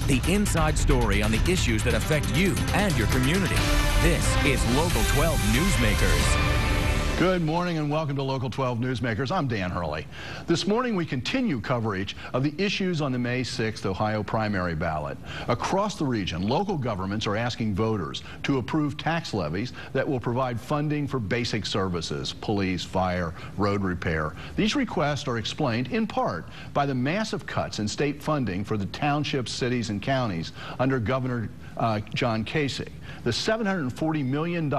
The inside story on the issues that affect you and your community. This is Local 12 Newsmakers. Good morning and welcome to Local 12 Newsmakers. I'm Dan Hurley. This morning we continue coverage of the issues on the May 6th Ohio primary ballot. Across the region, local governments are asking voters to approve tax levies that will provide funding for basic services, police, fire, road repair. These requests are explained in part by the massive cuts in state funding for the townships, cities, and counties under Governor John Kasich. The $740 million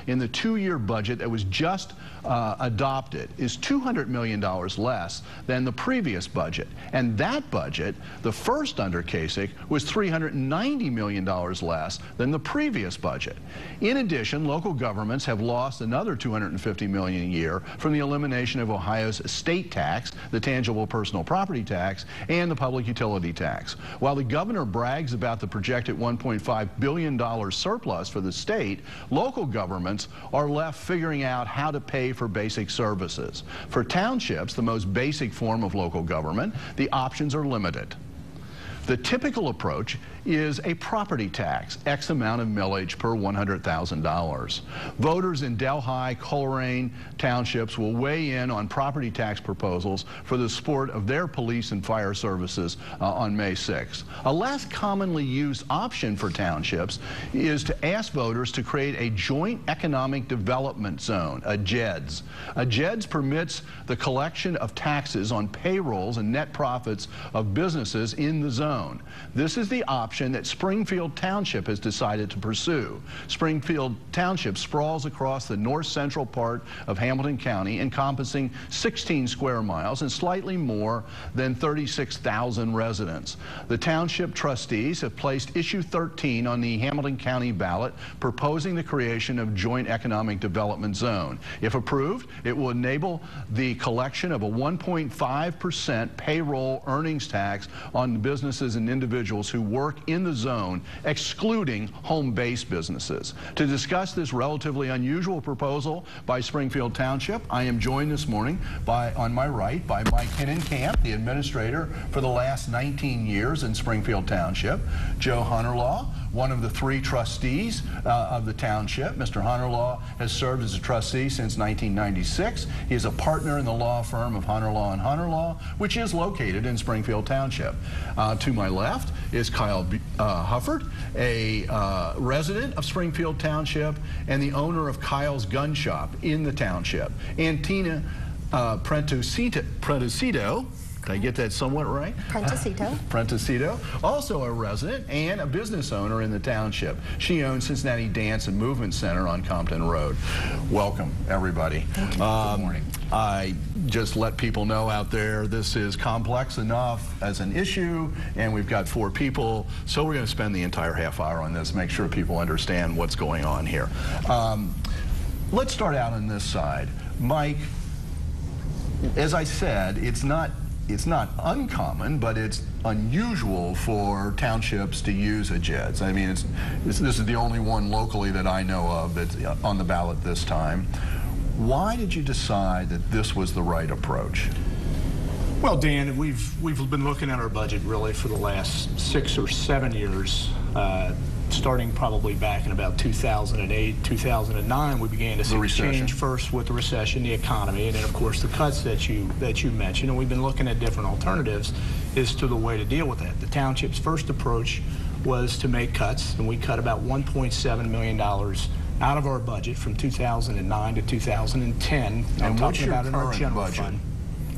in the two-year budget that was just adopted is $200 million less than the previous budget. And that budget, the first under Kasich, was $390 million less than the previous budget. In addition, local governments have lost another $250 million a year from the elimination of Ohio's estate tax, the tangible personal property tax, and the public utility tax. While the governor brags about the projected $1.5 billion surplus for the state, local governments are left figuring out how to pay for basic services. For townships, the most basic form of local government, the options are limited. The typical approach is a property tax, X amount of millage per $100,000. Voters in Delhi, Coleraine townships will weigh in on property tax proposals for the support of their police and fire services on May 6th. A less commonly used option for townships is to ask voters to create a joint economic development zone, a JEDS. A JEDS permits the collection of taxes on payrolls and net profits of businesses in the zone. This is the option that Springfield Township has decided to pursue. Springfield Township sprawls across the north-central part of Hamilton County, encompassing 16 square miles and slightly more than 36,000 residents. The township trustees have placed issue 13 on the Hamilton County ballot, proposing the creation of joint economic development zone. If approved, it will enable the collection of a 1.5% payroll earnings tax on businesses and individuals who work in the zone, excluding home-based businesses. To discuss this relatively unusual proposal by Springfield Township, I am joined this morning on my right by Mike Hinnenkamp, the administrator for the last 19 years in Springfield Township, Joe Honerlaw, one of the 3 trustees of the township. Mr. Honerlaw has served as a trustee since 1996. He is a partner in the law firm of Honerlaw & Honerlaw, which is located in Springfield Township. To my left is Kyle Hufford, a resident of Springfield Township and the owner of Kyle's Gun Shop in the township. And Tina Prentosito, did I get that somewhat right? Prentosito. Prentosito, also a resident and a business owner in the township. She owns Cincinnati Dance and Movement Center on Compton Road. Welcome, everybody. Thank you. Good morning. I just let people know out there this is complex enough as an issue, and we've got 4 people, so we're going to spend the entire half hour on this, make sure people understand what's going on here. Let's start out on this side. Mike, as I said, it's not uncommon, but it's unusual for townships to use a JEDS. I mean, this is the only one locally that I know of that's on the ballot this time. Why did you decide that this was the right approach? Well, Dan, we've been looking at our budget really for the last 6 or 7 years. Starting probably back in about 2008, 2009, we began to see the change first with the recession, the economy, and then of course the cuts that you mentioned. And we've been looking at different alternatives as to the way to deal with that. The township's first approach was to make cuts, and we cut about $1.7 million out of our budget from 2009 to 2010. And what's your current budget?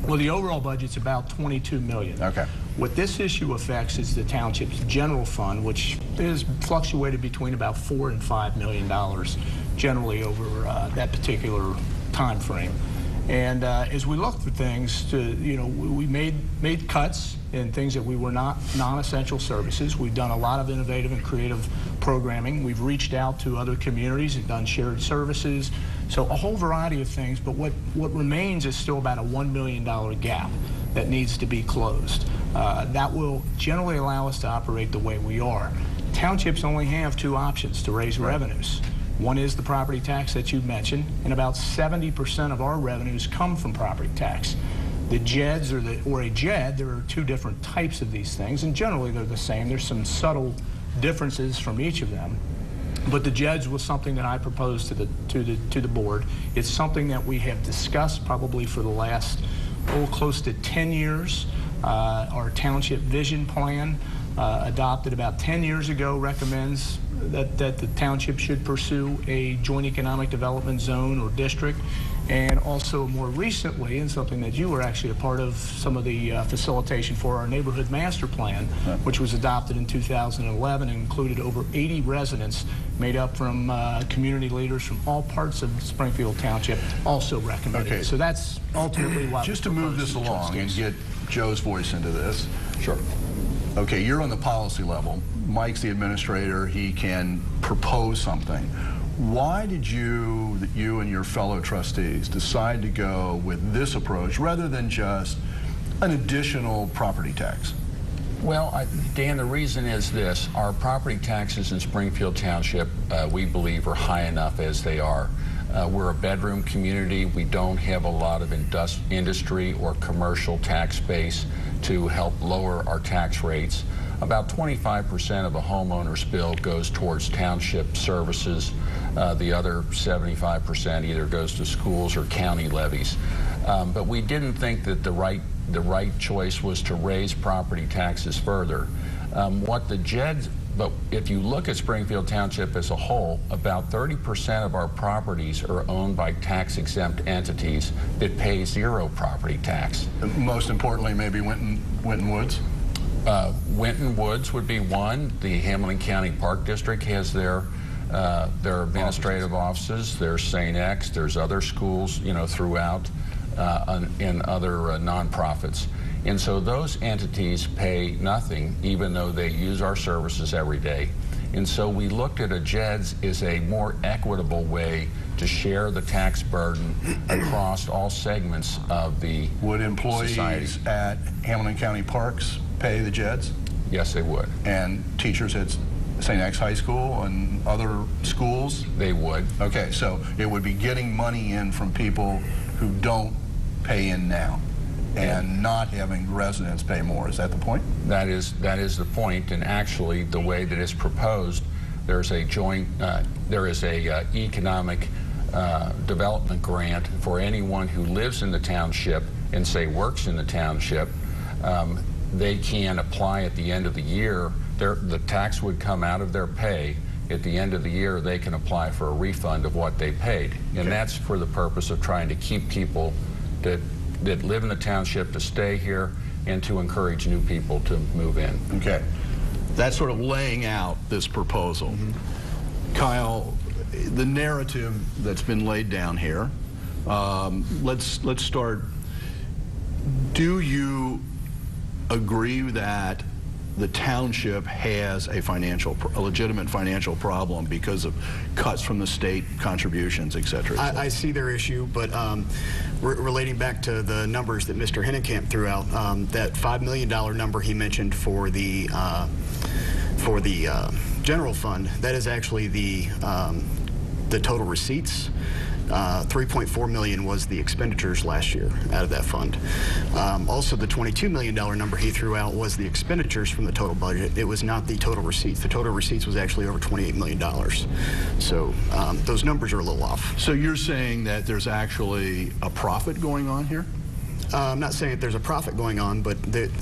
Well, the overall budget's about $22 million. Okay. What this issue affects is the township's general fund, which is fluctuated between about $4 and $5 million generally over that particular time frame. And as we looked for things, we made cuts in things that we were not non-essential services. We've done a lot of innovative and creative programming. We've reached out to other communities and done shared services. So a whole variety of things, but what remains is still about a $1 million gap that needs to be closed. That will generally allow us to operate the way we are. Townships only have 2 options to raise revenues. One is the property tax that you mentioned, and about 70% of our revenues come from property tax. The JEDs or a JED, there are two different types of these things, and generally they're the same. There's some subtle differences from each of them. But the JEDs was something that I proposed to the board. It's something that we have discussed probably for the last, close to 10 years. Our township vision plan, adopted about 10 years ago, recommends that the township should pursue a joint economic development zone or district. And also more recently, and something that you were actually a part of, some of the facilitation for our neighborhood master plan, which was adopted in 2011 and included over 80 residents made up from community leaders from all parts of Springfield Township, also recommended. Okay. So that's ultimately what. Just to move this along and get Joe's voice into this. Sure. Okay, you're on the policy level. Mike's the administrator. He can propose something. Why did you and your fellow trustees decide to go with this approach rather than just an additional property tax? Well, Dan, the reason is this. Our property taxes in Springfield Township, we believe, are high enough as they are. We're a bedroom community. We don't have a lot of industry or commercial tax base to help lower our tax rates. About 25% of a homeowner's bill goes towards township services. The other 75% either goes to schools or county levies. But we didn't think that the right choice was to raise property taxes further. But if you look at Springfield Township as a whole, about 30% of our properties are owned by tax-exempt entities that pay zero property tax. Most importantly, maybe Winton Woods? Winton Woods would be one. The Hamilton County Park District has their administrative offices. There's St. X. There's other schools, throughout, and other nonprofits. And so those entities pay nothing, even though they use our services every day. And so we looked at a JEDS as a more equitable way to share the tax burden across all segments of the Would employees society. At Hamilton County Parks pay the JEDS? Yes, they would. And teachers at St. X High School and other schools? They would. Okay, so it would be getting money in from people who don't pay in now and not having residents pay more. Is that the point? That is the point. And actually, the way that it's proposed, there's a joint, there is a economic development grant for anyone who lives in the township and say works in the township. They can apply at the end of the year. The tax would come out of their pay. At the end of the year, they can apply for a refund of what they paid. And that's for the purpose of trying to keep people that live in the township to stay here and to encourage new people to move in. Okay. That's sort of laying out this proposal. Kyle, the narrative that's been laid down here, let's start. Do you agree that the township has a legitimate financial problem because of cuts from the state, contributions, et cetera? I see their issue, but relating back to the numbers that Mr. Hinnenkamp threw out, that $5 million number he mentioned for the general fund, that is actually the total receipts. 3.4 million was the expenditures last year out of that fund. Also, the $22 million number he threw out was the expenditures from the total budget. It was not the total receipts. The total receipts was actually over $28 million. So those numbers are a little off. So you're saying that there's actually a profit going on here? I'm not saying that there's a profit going on, but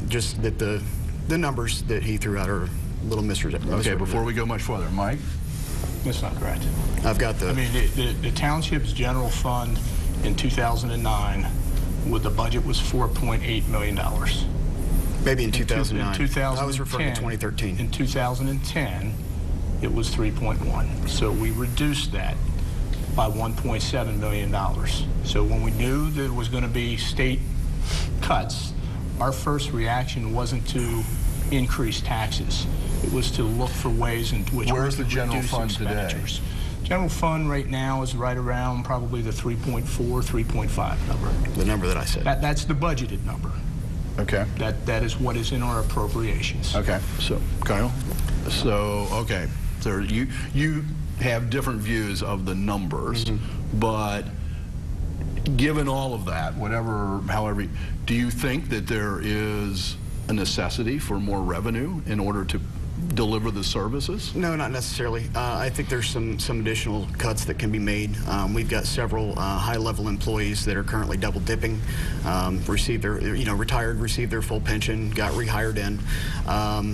just that the numbers that he threw out are a little misrepresented. Okay, before we go much further, Mike? That's not correct. I've got the... I mean, the township's general fund in 2009, with the budget was $4.8 million. Maybe in 2009. In 2010, I was referring to 2013. In 2010, it was 3.1. So we reduced that by $1.7 million. So when we knew that it was going to be state cuts, our first reaction wasn't to increase taxes. It was to look for ways in which we could reduce expenditures. General fund right now is right around probably the 3.4, 3.5 number. The number that I said. That's the budgeted number. Okay. That is what is in our appropriations. Okay. So, Kyle? So, okay. So you have different views of the numbers, but Given all of that, however, do you think that there is a necessity for more revenue in order to deliver the services? No, not necessarily. I think there's some additional cuts that can be made. We've got several high-level employees that are currently double dipping, received their, retired, received their full pension, got rehired in.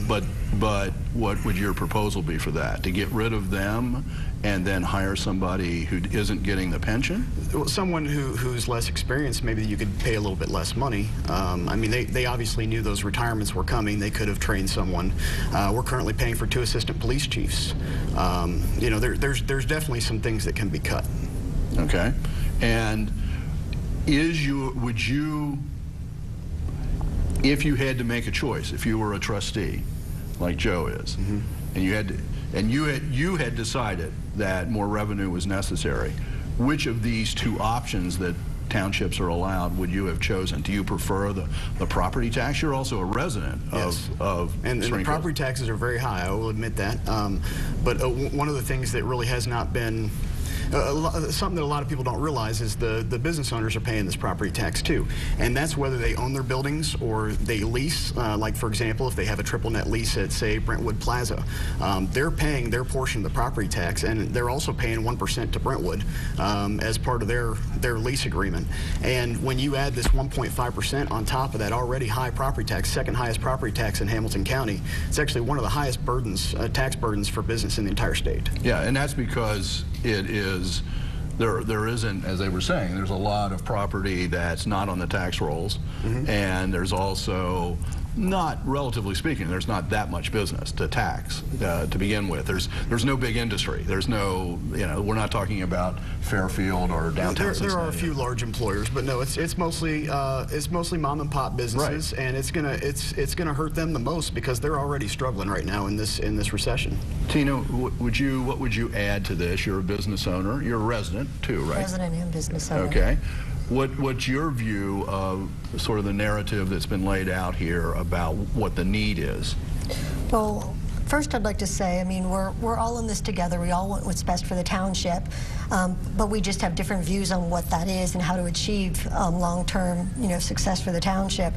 But what would your proposal be for that? To get rid of them and then hire somebody who isn't getting the pension? Well, someone who's less experienced, maybe you could pay a little bit less money. I mean, they obviously knew those retirements were coming. They could have trained someone. We're currently paying for 2 assistant police chiefs. There's definitely some things that can be cut. Okay. And would you, if you had to make a choice, if you were a trustee, like Joe is, and you had decided that more revenue was necessary, which of these 2 options that townships are allowed would you have chosen? Do you prefer the property tax? You're also a resident of and the property taxes are very high, I will admit that. But one of the things that really has not been something that a lot of people don't realize is the business owners are paying this property tax too. And that's whether they own their buildings or they lease. Like, for example, if they have a triple net lease at, say, Brentwood Plaza, they're paying their portion of the property tax, and they're also paying 1% to Brentwood as part of their lease agreement. And when you add this 1.5% on top of that already high property tax, second highest property tax in Hamilton County, it's actually one of the highest burdens, tax burdens for business in the entire state. Yeah, and that's because it is, there isn't, as they were saying, there's a lot of property that's not on the tax rolls, and there's also not, relatively speaking, there's not that much business to tax to begin with. There's no big industry. There's no, we're not talking about Fairfield or downtown Cincinnati. There are a few large employers, but no, it's mostly mom and pop businesses, right. And it's gonna hurt them the most because they're already struggling right now in this recession. Tina, what would you add to this? You're a business owner. You're a resident too, right? Resident and business owner. Okay. What's your view of sort of the narrative that's been laid out here about what the need is? Well, first I'd like to say, I mean, we're all in this together. We all want what's best for the township, but we just have different views on what that is and how to achieve long-term, success for the township.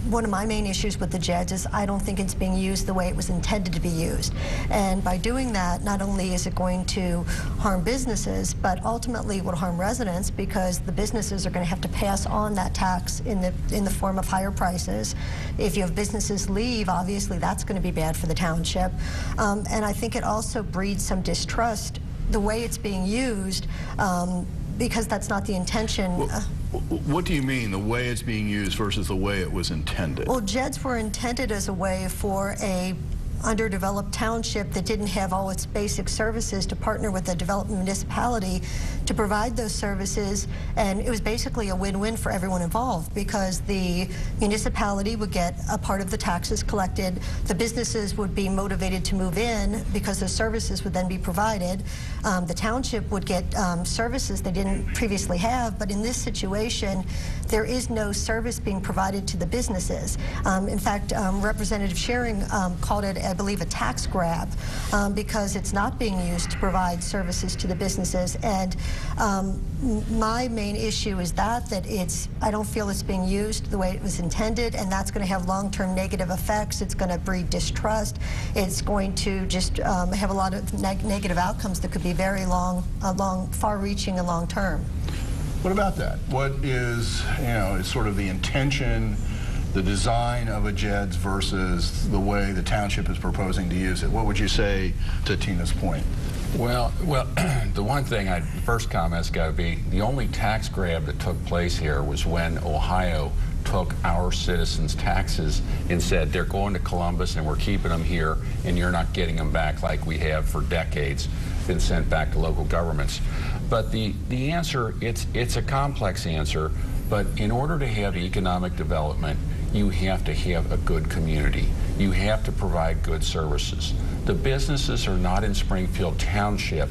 One of my main issues with the JEDS is I don't think it's being used the way it was intended to be used. And by doing that, not only is it going to harm businesses, but ultimately will harm residents because the businesses are going to have to pass on that tax in the form of higher prices. If you have businesses leave, obviously that's going to be bad for the township. And I think it also breeds some distrust the way it's being used because that's not the intention. Well, what do you mean, the way it's being used versus the way it was intended? Well, JEDs were intended as a way for a underdeveloped township that didn't have all its basic services to partner with a developed municipality to provide those services, and it was basically a win-win for everyone involved because the municipality would get a part of the taxes collected, the businesses would be motivated to move in because the services would then be provided, the township would get services they didn't previously have, but in this situation there is no service being provided to the businesses. In fact, Representative Schering called it, I believe, a tax grab because it's not being used to provide services to the businesses. And my main issue is that I don't feel it's being used the way it was intended, and that's going to have long-term negative effects. It's going to breed distrust. It's going to just have a lot of negative outcomes that could be very far-reaching and long-term. What about that? What is, is sort of the intention, the design of a JEDS versus the way the township is proposing to use it? What would you say to Tina's point? Well, the one thing, first comment's got to be, the only tax grab that took place here was when Ohio took our citizens' taxes and said they're going to Columbus and we're keeping them here and you're not getting them back like we have for decades, been sent back to local governments. But the answer, it's a complex answer, but in order to have economic development, you have to have a good community. You have to provide good services. The businesses are not in Springfield Township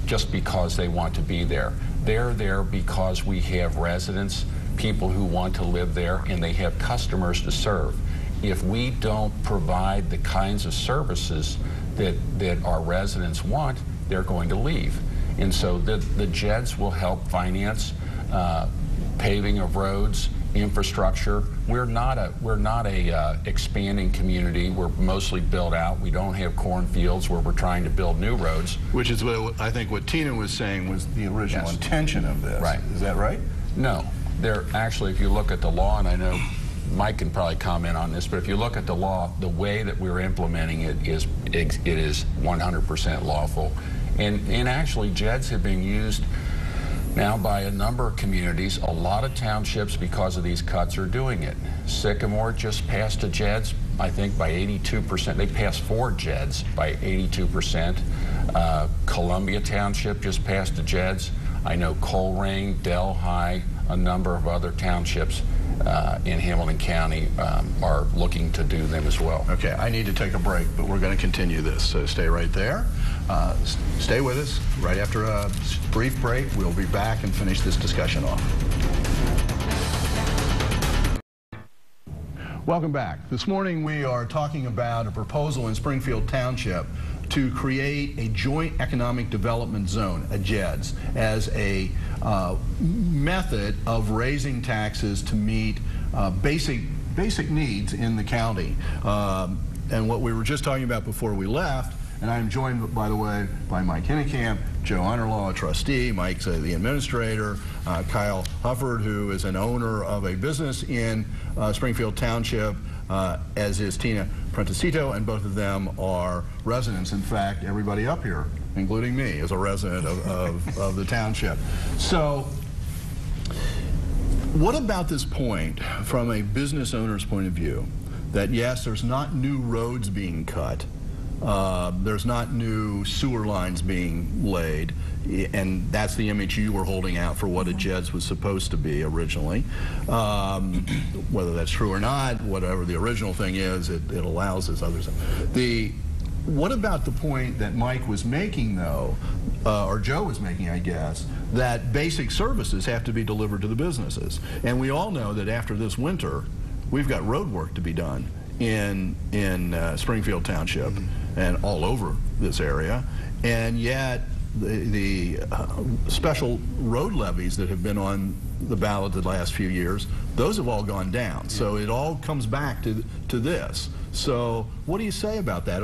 just because they want to be there. They're there because we have residents, people who want to live there, and they have customers to serve. If we don't provide the kinds of services that our residents want, they're going to leave. And so the JEDs will help finance paving of roads, infrastructure. We're not a expanding community. We're mostly built out. We don't have cornfields where we're trying to build new roads. Which is what I think what Tina was saying was the original Yes. intention of this. Right. Is that right? No, they're actually, if you look at the law, and I know Mike can probably comment on this, but if you look at the law, the way that we're implementing it is 100% lawful. And actually, JEDs have been used now by a number of communities. A lot of townships, because of these cuts, are doing it. Sycamore just passed a JEDs, I think, by 82%. They passed 4 JEDs by 82%. Columbia Township just passed a JEDs. I know Colerain, Delhi, a number of other townships in Hamilton County are looking to do them as well. Okay, I need to take a break, but we're going to continue this, so stay right there. Stay with us. Right after a brief break, we'll be back and finish this discussion off. Welcome back. This morning we are talking about a proposal in Springfield Township to create a joint economic development zone, a JEDS, as a method of raising taxes to meet basic needs in the county. And what we were just talking about before we left, and I'm joined, by the way, by Mike Hinnenkamp, Joe Honerlaw, a trustee, Mike's the administrator, Kyle Hufford, who is an owner of a business in Springfield Township, as is Tina Prentosito, and both of them are residents. In fact, everybody up here, including me, is a resident of the township. So what about this point from a business owner's point of view, that yes, there's not new roads being cut, there's not new sewer lines being laid, and that's the image you were holding out for what a JEDS was supposed to be originally. Whether that's true or not, whatever the original thing is, it allows this other stuff. What about the point that Mike was making, though, or Joe was making, I guess, that basic services have to be delivered to the businesses? And we all know that after this winter, we've got road work to be done in Springfield Township and all over this area, and yet the special road levies that have been on the ballot the last few years, those have all gone down. So it all comes back to this. So what do you say about that?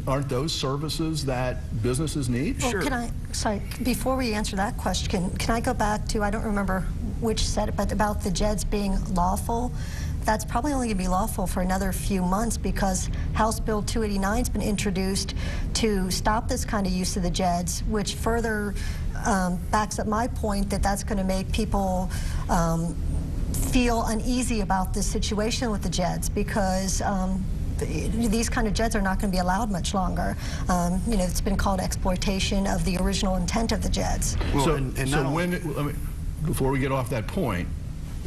Aren't those services that businesses need? Well, Sure. sorry, before we answer that question, can I go back to, I don't remember which said it, but about the JEDs being lawful? That's probably only going to be lawful for another few months, because House Bill 289 has been introduced to stop this kind of use of the JEDs, which further backs up my point that that's going to make people feel uneasy about this situation with the JEDs, because these kind of JEDs are not going to be allowed much longer. You know, it's been called exploitation of the original intent of the JEDs. Well, before we get off that point,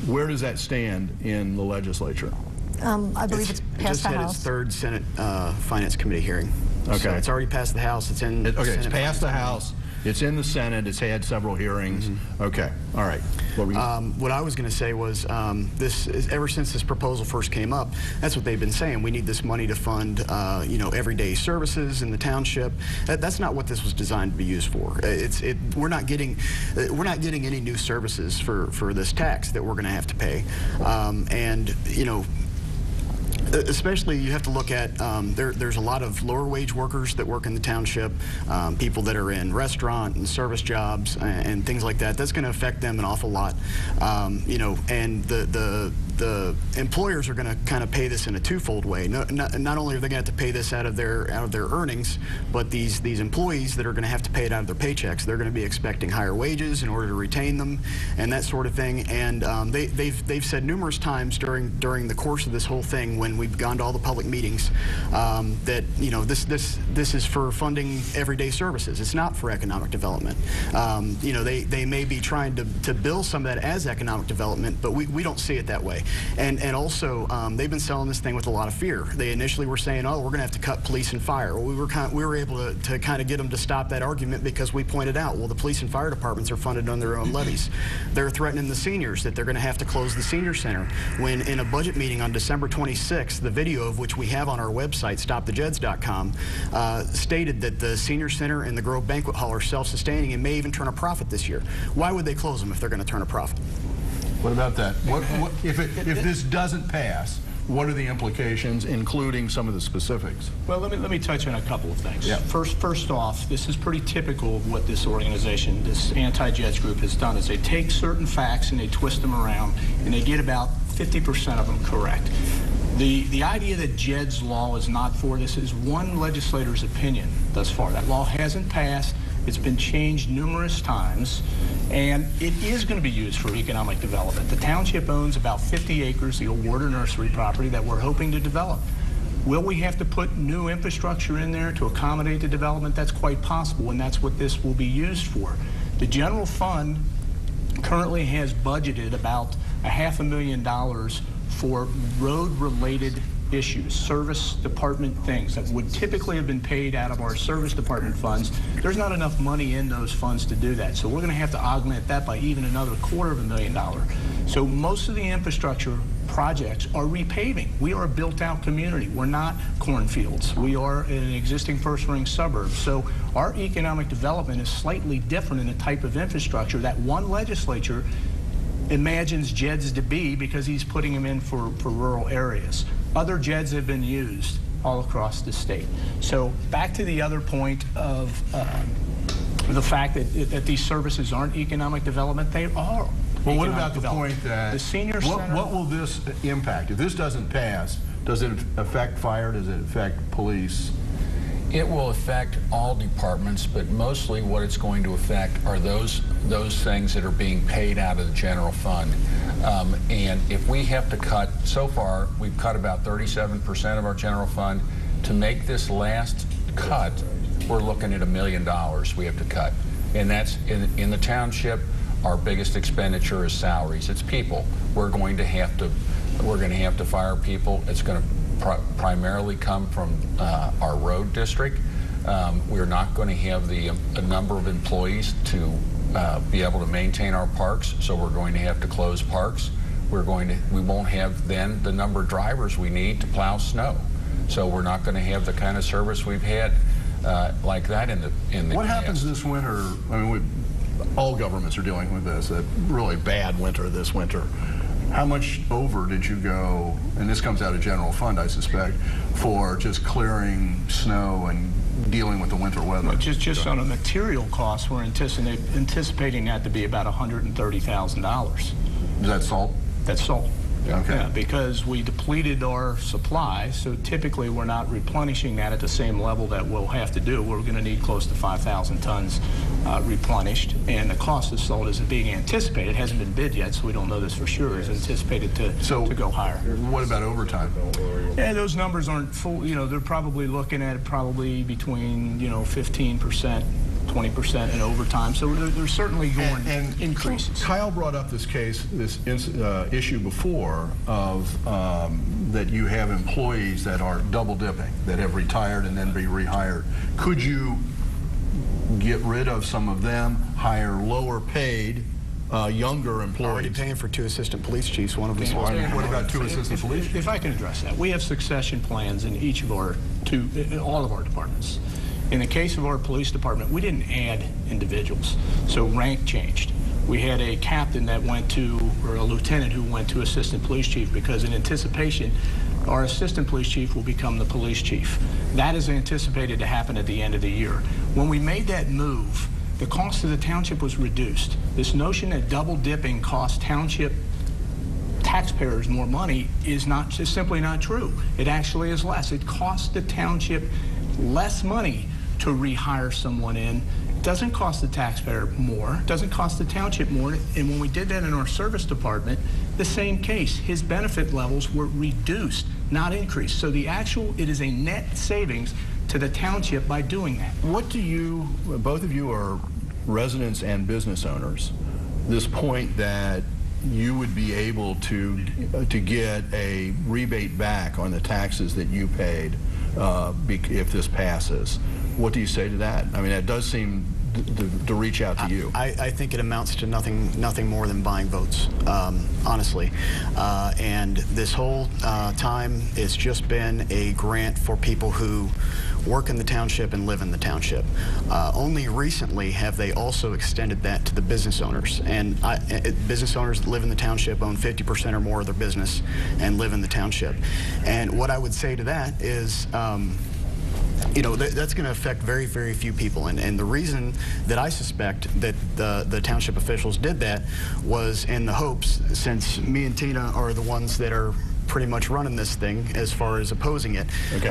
where does that stand in the legislature? I believe it's It passed just the had House. its third Senate Finance Committee hearing. Okay. So it's already passed the House. It's in Okay, Senate it's passed the Finance House. It's in the Senate. It's had several hearings. Okay, all right. What were you? What I was going to say was, ever since this proposal first came up, that's what they've been saying. We need this money to fund, you know, everyday services in the township. That's not what this was designed to be used for. We're not getting any new services for this tax that we're going to have to pay, and you know. Especially, you have to look at, there's a lot of lower wage workers that work in the township, people that are in restaurant and service jobs and things like that. That's going to affect them an awful lot, you know, and the employers are going to kind of pay this in a twofold way. Not only are they going to have to pay this out of their earnings, but these employees that are going to have to pay it out of their paychecks, they're going to be expecting higher wages in order to retain them and that sort of thing. And they've said numerous times during the course of this whole thing, when we've gone to all the public meetings, that, you know, this is for funding everyday services. It's not for economic development. You know, they may be trying to bill some of that as economic development, but we don't see it that way. And also, they've been selling this thing with a lot of fear. They initially were saying, oh, we're going to have to cut police and fire. Well, we were able to kind of get them to stop that argument because we pointed out, well, the police and fire departments are funded on their own levies. They're threatening the seniors that they're going to have to close the senior center. When in a budget meeting on December 26th, the video of which we have on our website, stopthejeds.com, stated that the senior center and the Grove Banquet Hall are self-sustaining and may even turn a profit this year. Why would they close them if they're going to turn a profit? What about that? If this doesn't pass, what are the implications, including some of the specifics? Well, let me touch on a couple of things. Yeah. First off, this is pretty typical of what this organization, this anti-Jeds group, has done. Is they take certain facts and they twist them around, and they get about 50% of them correct. The idea that Jed's law is not for this is one legislator's opinion thus far. That law hasn't passed. It's been changed numerous times, and it is going to be used for economic development. The township owns about 50 acres, the old Warder Nursery property, that we're hoping to develop. Will we have to put new infrastructure in there to accommodate the development? That's quite possible, and that's what this will be used for. The general fund currently has budgeted about $500,000 for road-related issues, service department things that would typically have been paid out of our service department funds. There's not enough money in those funds to do that, so we're going to have to augment that by even another $250,000. So most of the infrastructure projects are repaving. We are a built-out community. We're not cornfields. We are an existing first-ring suburb. So our economic development is slightly different in the type of infrastructure that one legislature imagines Jeds to be because he's putting them in for rural areas. Other Jeds have been used all across the state. So back to the other point of the fact that these services aren't economic development, they are. Well, what about the point that the senior center, what will this impact? If this doesn't pass, does it affect fire? Does it affect police? It will affect all departments, but mostly what it's going to affect are those things that are being paid out of the general fund. And if we have to cut, so far we've cut about 37% of our general fund. To make this last cut, we're looking at $1 million we have to cut. And that's in the township. Our biggest expenditure is salaries. It's people. We're going to have to fire people. It's going to primarily come from our road district. We're not going to have a number of employees to be able to maintain our parks, so we're going to have to close parks. We won't have then the number of drivers we need to plow snow. So we're not going to have the kind of service we've had like that in the What past. happens this winter? I mean, all governments are dealing with this, a really bad winter this winter. How much over did you go, and this comes out of general fund, I suspect, for just clearing snow and dealing with the winter weather? well, just on a material cost, we're anticipating that to be about $130,000. Is that salt? That's salt. Okay. Yeah, because we depleted our supply, so typically we're not replenishing that at the same level that we'll have to do. We're going to need close to 5,000 tons replenished, and the cost of salt is being anticipated. It hasn't been bid yet, so we don't know this for sure. It's anticipated to go higher. What about overtime? Yeah, those numbers aren't full. You know, they're probably looking at probably between 15%. 20% in overtime, so they're certainly going increases. Kyle brought up this issue before of that you have employees that are double dipping, that have retired and then be rehired. Could you get rid of some of them, hire lower paid, younger employees? Already paying for 2 assistant police chiefs. One of them. What about 2 assistant police chiefs? If I can address that, we have succession plans in each of all of our departments. In the case of our police department, we didn't add individuals, so rank changed. We had a captain that went to, or a lieutenant who went to assistant police chief, because in anticipation, our assistant police chief will become the police chief. That is anticipated to happen at the end of the year. When we made that move, the cost of the township was reduced. This notion that double dipping costs township taxpayers more money is simply not true. It actually is less. It costs the township less money to rehire someone in. It doesn't cost the taxpayer more, it doesn't cost the township more, and when we did that in our service department, the same case. His benefit levels were reduced, not increased. So it is a net savings to the township by doing that. What do you, both of you are residents and business owners, this point that you would be able to get a rebate back on the taxes that you paid if this passes. What do you say to that? I mean, that does seem to reach out to you. I think it amounts to nothing more than buying votes, honestly. And this whole time, it's just been a grant for people who work in the township and live in the township. Only recently have they also extended that to the business owners. And business owners that live in the township own 50% or more of their business and live in the township. And what I would say to that is, you know, that's going to affect very, very few people. And the reason that I suspect that the township officials did that was in the hopes, since me and Tina are the ones that are pretty much running this thing as far as opposing it. Okay.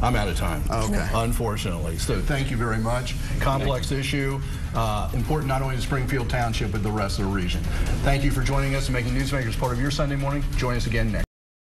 I'm out of time. Okay. Unfortunately. So thank you very much. Complex issue, important not only to Springfield Township, but the rest of the region. Thank you for joining us and making Newsmakers part of your Sunday morning. Join us again next.